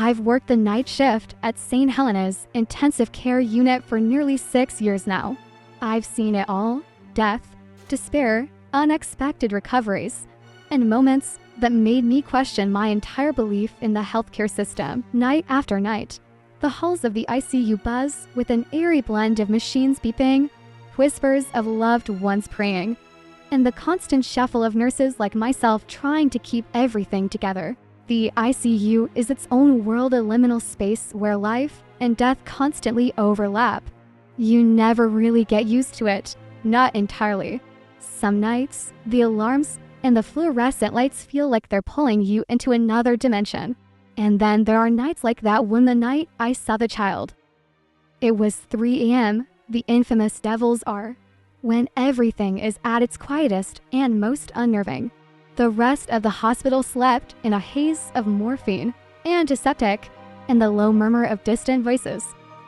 I've worked the night shift at St. Helena's intensive care unit for nearly 6 years now. I've seen it all: death, despair, unexpected recoveries, and moments that made me question my entire belief in the healthcare system. Night after night, the halls of the ICU buzz with an eerie blend of machines beeping, whispers of loved ones praying, and the constant shuffle of nurses like myself trying to keep everything together. The ICU is its own world, a liminal space where life and death constantly overlap. You never really get used to it, not entirely. Some nights, the alarms and the fluorescent lights feel like they're pulling you into another dimension. And then there are nights like that one, the night I saw the child. It was 3 a.m., the infamous devil's hour, when everything is at its quietest and most unnerving. The rest of the hospital slept in a haze of morphine, antiseptic, and the low murmur of distant voices.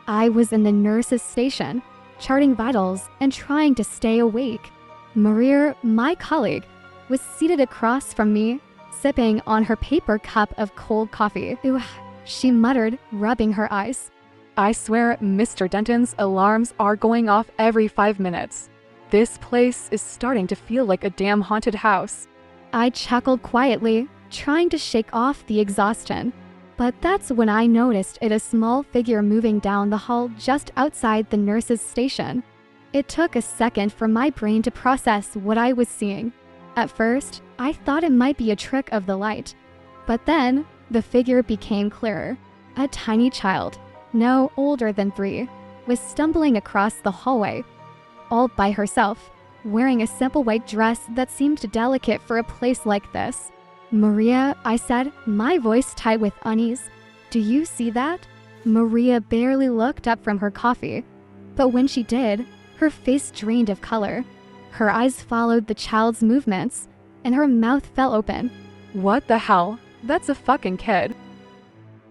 I was in the nurse's station, charting vitals and trying to stay awake. Maria, my colleague, was seated across from me, sipping on her paper cup of cold coffee. "Ooh," she muttered, rubbing her eyes. "I swear Mr. Denton's alarms are going off every 5 minutes. This place is starting to feel like a damn haunted house." I chuckled quietly, trying to shake off the exhaustion. But that's when I noticed a small figure moving down the hall just outside the nurse's station. It took a second for my brain to process what I was seeing. At first, I thought it might be a trick of the light. But then, the figure became clearer. A tiny child, no older than 3, was stumbling across the hallway, all by herself, wearing a simple white dress that seemed delicate for a place like this. "Maria," I said, my voice tight with unease. "Do you see that?" Maria barely looked up from her coffee, but when she did, her face drained of color. Her eyes followed the child's movements, and her mouth fell open. "What the hell? That's a fucking kid."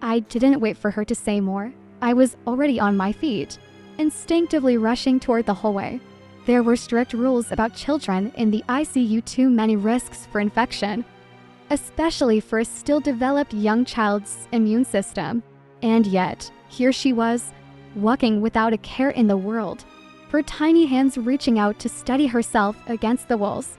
I didn't wait for her to say more. I was already on my feet, instinctively rushing toward the hallway. There were strict rules about children in the ICU, too many risks for infection, especially for a still developed young child's immune system. And yet, here she was, walking without a care in the world, her tiny hands reaching out to steady herself against the walls.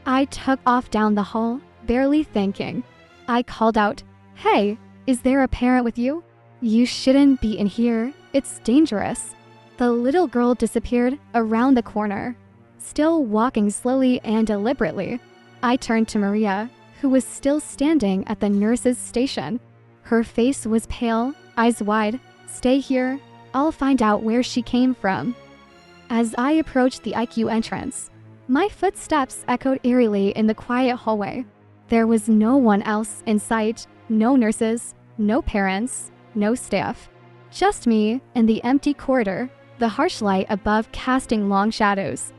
I took off down the hall, barely thinking. I called out, "Hey, is there a parent with you? You shouldn't be in here, it's dangerous." The little girl disappeared around the corner, still walking slowly and deliberately. I turned to Maria, who was still standing at the nurse's station. Her face was pale, eyes wide. "Stay here, I'll find out where she came from." As I approached the ICU entrance, my footsteps echoed eerily in the quiet hallway. There was no one else in sight, no nurses, no parents, no staff. Just me and the empty corridor, the harsh light above casting long shadows.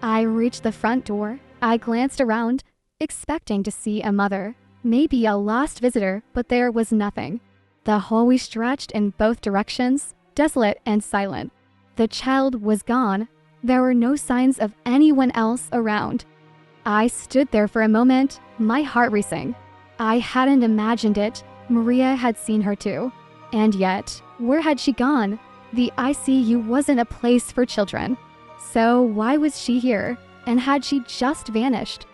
I reached the front door. I glanced around, expecting to see a mother, maybe a lost visitor, but there was nothing. The hallway stretched in both directions, desolate and silent. The child was gone. There were no signs of anyone else around. I stood there for a moment, my heart racing. I hadn't imagined it. Maria had seen her too. And yet, where had she gone? The ICU wasn't a place for children. So why was she here? And had she just vanished?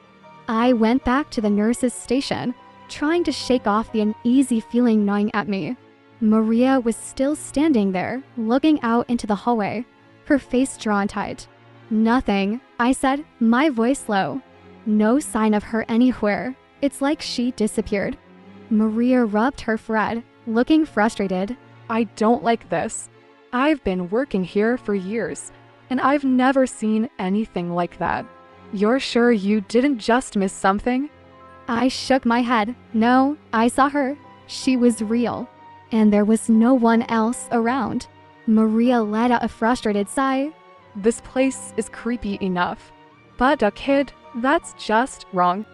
I went back to the nurse's station, trying to shake off the uneasy feeling gnawing at me. Maria was still standing there, looking out into the hallway, her face drawn tight. "Nothing," I said, my voice low. "No sign of her anywhere. It's like she disappeared." Maria rubbed her forehead, looking frustrated. "I don't like this. I've been working here for years, and I've never seen anything like that. You're sure you didn't just miss something?" I shook my head. No, I saw her. She was real. And there was no one else around. Maria let out a frustrated sigh. "This place is creepy enough, but a kid, that's just wrong."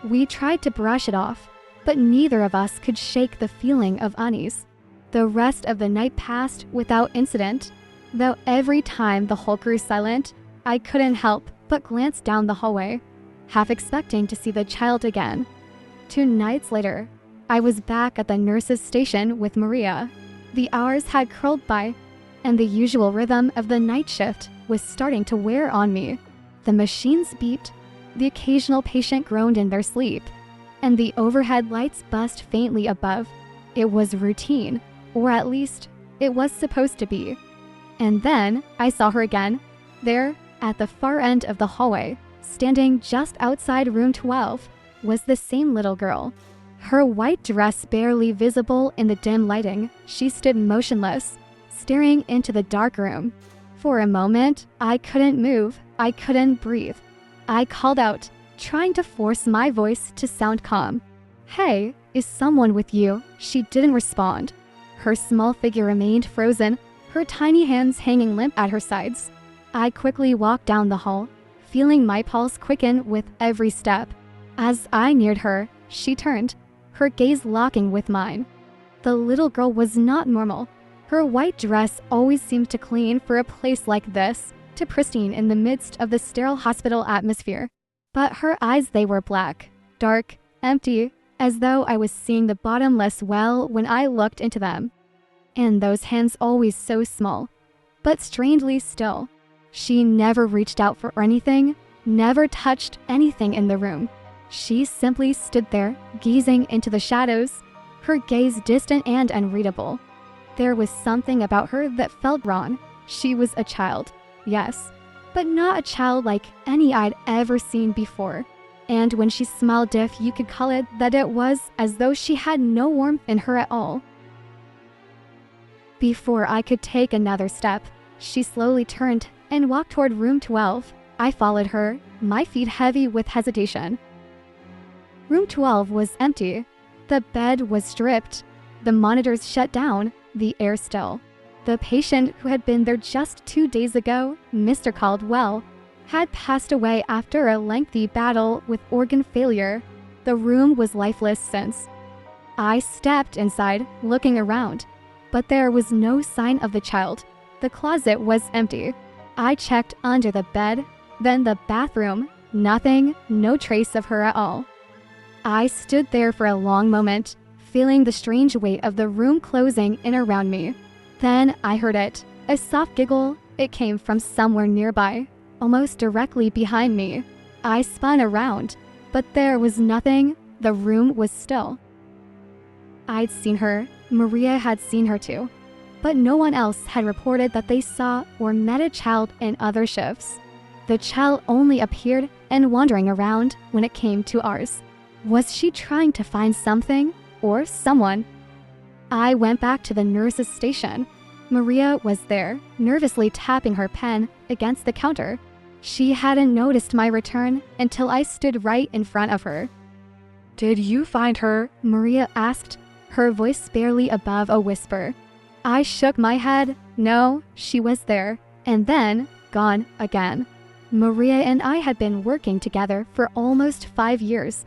We tried to brush it off, but neither of us could shake the feeling of unease. The rest of the night passed without incident, though every time the hall grew silent, I couldn't help but glance down the hallway, half expecting to see the child again. 2 nights later, I was back at the nurse's station with Maria. The hours had curled by, and the usual rhythm of the night shift was starting to wear on me. The machines beeped, the occasional patient groaned in their sleep, and the overhead lights buzzed faintly above. It was routine, or at least, it was supposed to be. And then I saw her again, there, at the far end of the hallway, standing just outside room 12, was the same little girl. Her white dress barely visible in the dim lighting, she stood motionless, staring into the dark room. For a moment, I couldn't move, I couldn't breathe. I called out, trying to force my voice to sound calm. "Hey, is someone with you?" She didn't respond. Her small figure remained frozen, her tiny hands hanging limp at her sides. I quickly walked down the hall, feeling my pulse quicken with every step. As I neared her, she turned, her gaze locking with mine. The little girl was not normal. Her white dress always seemed to cling for a place like this, to pristine in the midst of the sterile hospital atmosphere. But her eyes, they were black, dark, empty, as though I was seeing the bottomless well when I looked into them. And those hands always so small, but strangely still. She never reached out for anything, never touched anything in the room. She simply stood there, gazing into the shadows, her gaze distant and unreadable. There was something about her that felt wrong. She was a child, yes, but not a child like any I'd ever seen before. And when she smiled, if you could call it that, it was as though she had no warmth in her at all. Before I could take another step, she slowly turned and walked toward room 12. I followed her, my feet heavy with hesitation. Room 12 was empty. The bed was stripped, the monitors shut down, the air still. The patient who had been there just 2 days ago, Mr. Caldwell, had passed away after a lengthy battle with organ failure. The room was lifeless since. I stepped inside, looking around, but there was no sign of the child. The closet was empty. I checked under the bed, then the bathroom. Nothing, no trace of her at all. I stood there for a long moment, feeling the strange weight of the room closing in around me. Then I heard it, a soft giggle. It came from somewhere nearby, almost directly behind me. I spun around, but there was nothing. The room was still. I'd seen her, Maria had seen her too, but no one else had reported that they saw or met a child in other shifts. The child only appeared and wandering around when it came to ours. Was she trying to find something or someone? I went back to the nurse's station. Maria was there, nervously tapping her pen against the counter. She hadn't noticed my return until I stood right in front of her. "Did you find her?" Maria asked, her voice barely above a whisper. I shook my head. No, she was there, and then gone again. Maria and I had been working together for almost 5 years,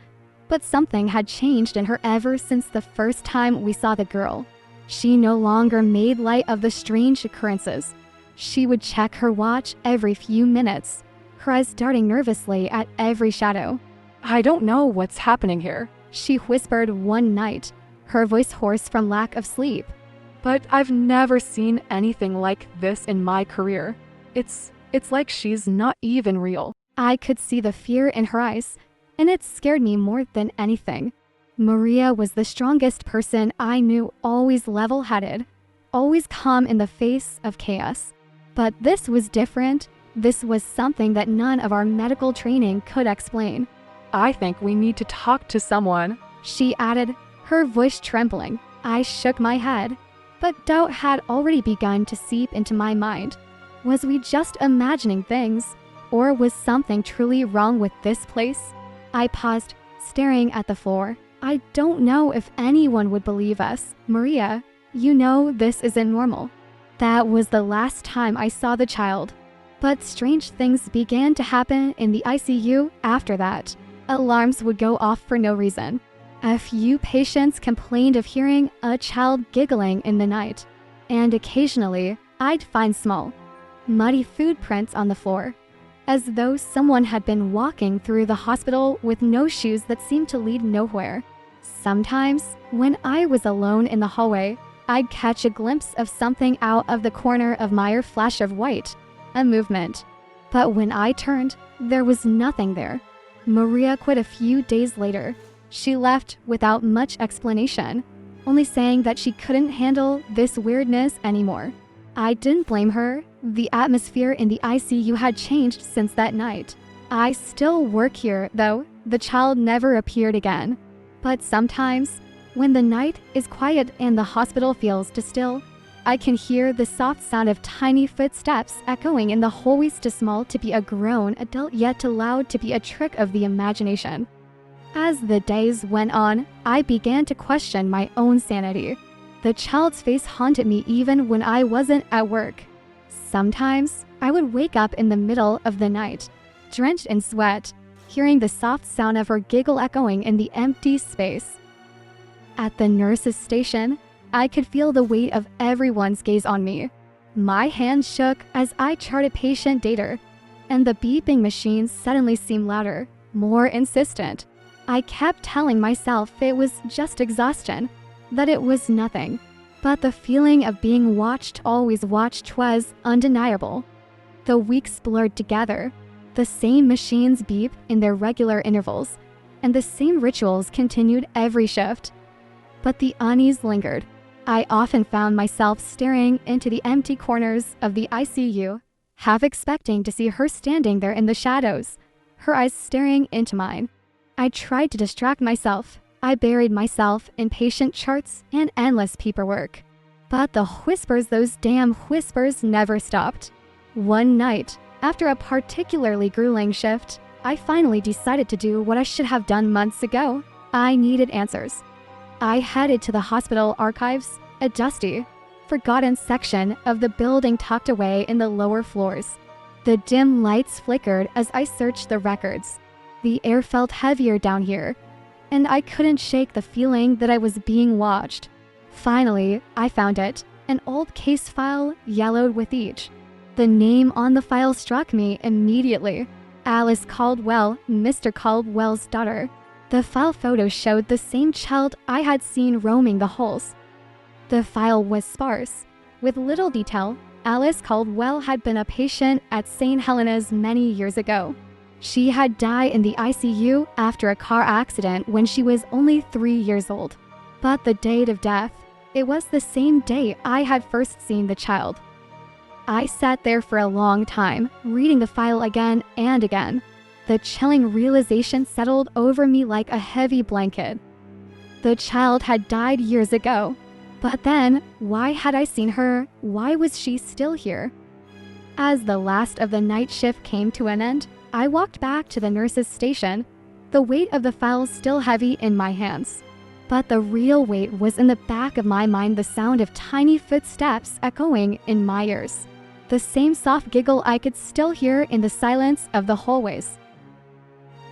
but something had changed in her ever since the first time we saw the girl. She no longer made light of the strange occurrences. She would check her watch every few minutes, her eyes darting nervously at every shadow. "I don't know what's happening here," she whispered one night, her voice hoarse from lack of sleep. "But I've never seen anything like this in my career. It's like she's not even real." I could see the fear in her eyes, and it scared me more than anything. Maria was the strongest person I knew, always level-headed, always calm in the face of chaos. But this was different. This was something that none of our medical training could explain. "I think we need to talk to someone," she added, her voice trembling. I shook my head, but doubt had already begun to seep into my mind. Was we just imagining things, or was something truly wrong with this place? I paused, staring at the floor. I don't know if anyone would believe us. Maria, you know this isn't normal. That was the last time I saw the child. But strange things began to happen in the ICU after that. Alarms would go off for no reason. A few patients complained of hearing a child giggling in the night. And occasionally, I'd find small, muddy footprints on the floor, as though someone had been walking through the hospital with no shoes that seemed to lead nowhere. Sometimes, when I was alone in the hallway, I'd catch a glimpse of something out of the corner of my eye, a flash of white, a movement. But when I turned, there was nothing there. Maria quit a few days later. She left without much explanation, only saying that she couldn't handle this weirdness anymore. I didn't blame her. The atmosphere in the ICU had changed since that night. I still work here, though. The child never appeared again. But sometimes, when the night is quiet and the hospital feels still, I can hear the soft sound of tiny footsteps echoing in the hallways, too small to be a grown adult yet too loud to be a trick of the imagination. As the days went on, I began to question my own sanity. The child's face haunted me even when I wasn't at work. Sometimes, I would wake up in the middle of the night, drenched in sweat, hearing the soft sound of her giggle echoing in the empty space. At the nurse's station, I could feel the weight of everyone's gaze on me. My hands shook as I charted patient data, and the beeping machines suddenly seemed louder, more insistent. I kept telling myself it was just exhaustion, that it was nothing. But the feeling of being always watched was undeniable. The weeks blurred together. The same machines beep in their regular intervals, and the same rituals continued every shift. But the unease lingered. I often found myself staring into the empty corners of the ICU, half expecting to see her standing there in the shadows, her eyes staring into mine. I tried to distract myself. I buried myself in patient charts and endless paperwork. But the whispers, those damn whispers, never stopped. One night, after a particularly grueling shift, I finally decided to do what I should have done months ago. I needed answers. I headed to the hospital archives, a dusty, forgotten section of the building tucked away in the lower floors. The dim lights flickered as I searched the records. The air felt heavier down here, and I couldn't shake the feeling that I was being watched. Finally, I found it, an old case file yellowed with age. The name on the file struck me immediately. Alice Caldwell, Mr. Caldwell's daughter. The file photo showed the same child I had seen roaming the halls. The file was sparse, with little detail. Alice Caldwell had been a patient at St. Helena's many years ago. She had died in the ICU after a car accident when she was only 3 years old. But the date of death, it was the same day I had first seen the child. I sat there for a long time, reading the file again and again. The chilling realization settled over me like a heavy blanket. The child had died years ago. But then, why had I seen her? Why was she still here? As the last of the night shift came to an end, I walked back to the nurse's station, the weight of the file still heavy in my hands. But the real weight was in the back of my mind, the sound of tiny footsteps echoing in my ears. The same soft giggle I could still hear in the silence of the hallways.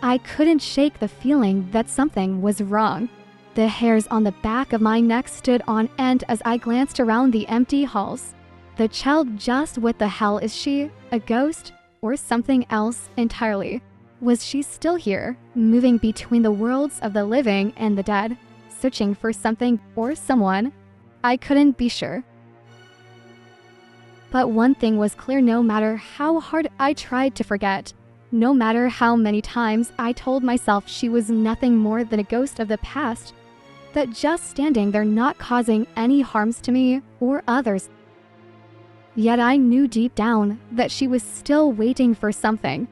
I couldn't shake the feeling that something was wrong. The hairs on the back of my neck stood on end as I glanced around the empty halls. The child, just what the hell is she? A ghost? Or something else entirely? Was she still here, moving between the worlds of the living and the dead, searching for something or someone? I couldn't be sure. But one thing was clear: no matter how hard I tried to forget, no matter how many times I told myself she was nothing more than a ghost of the past, that just standing there not causing any harms to me or others. Yet I knew deep down that she was still waiting for something.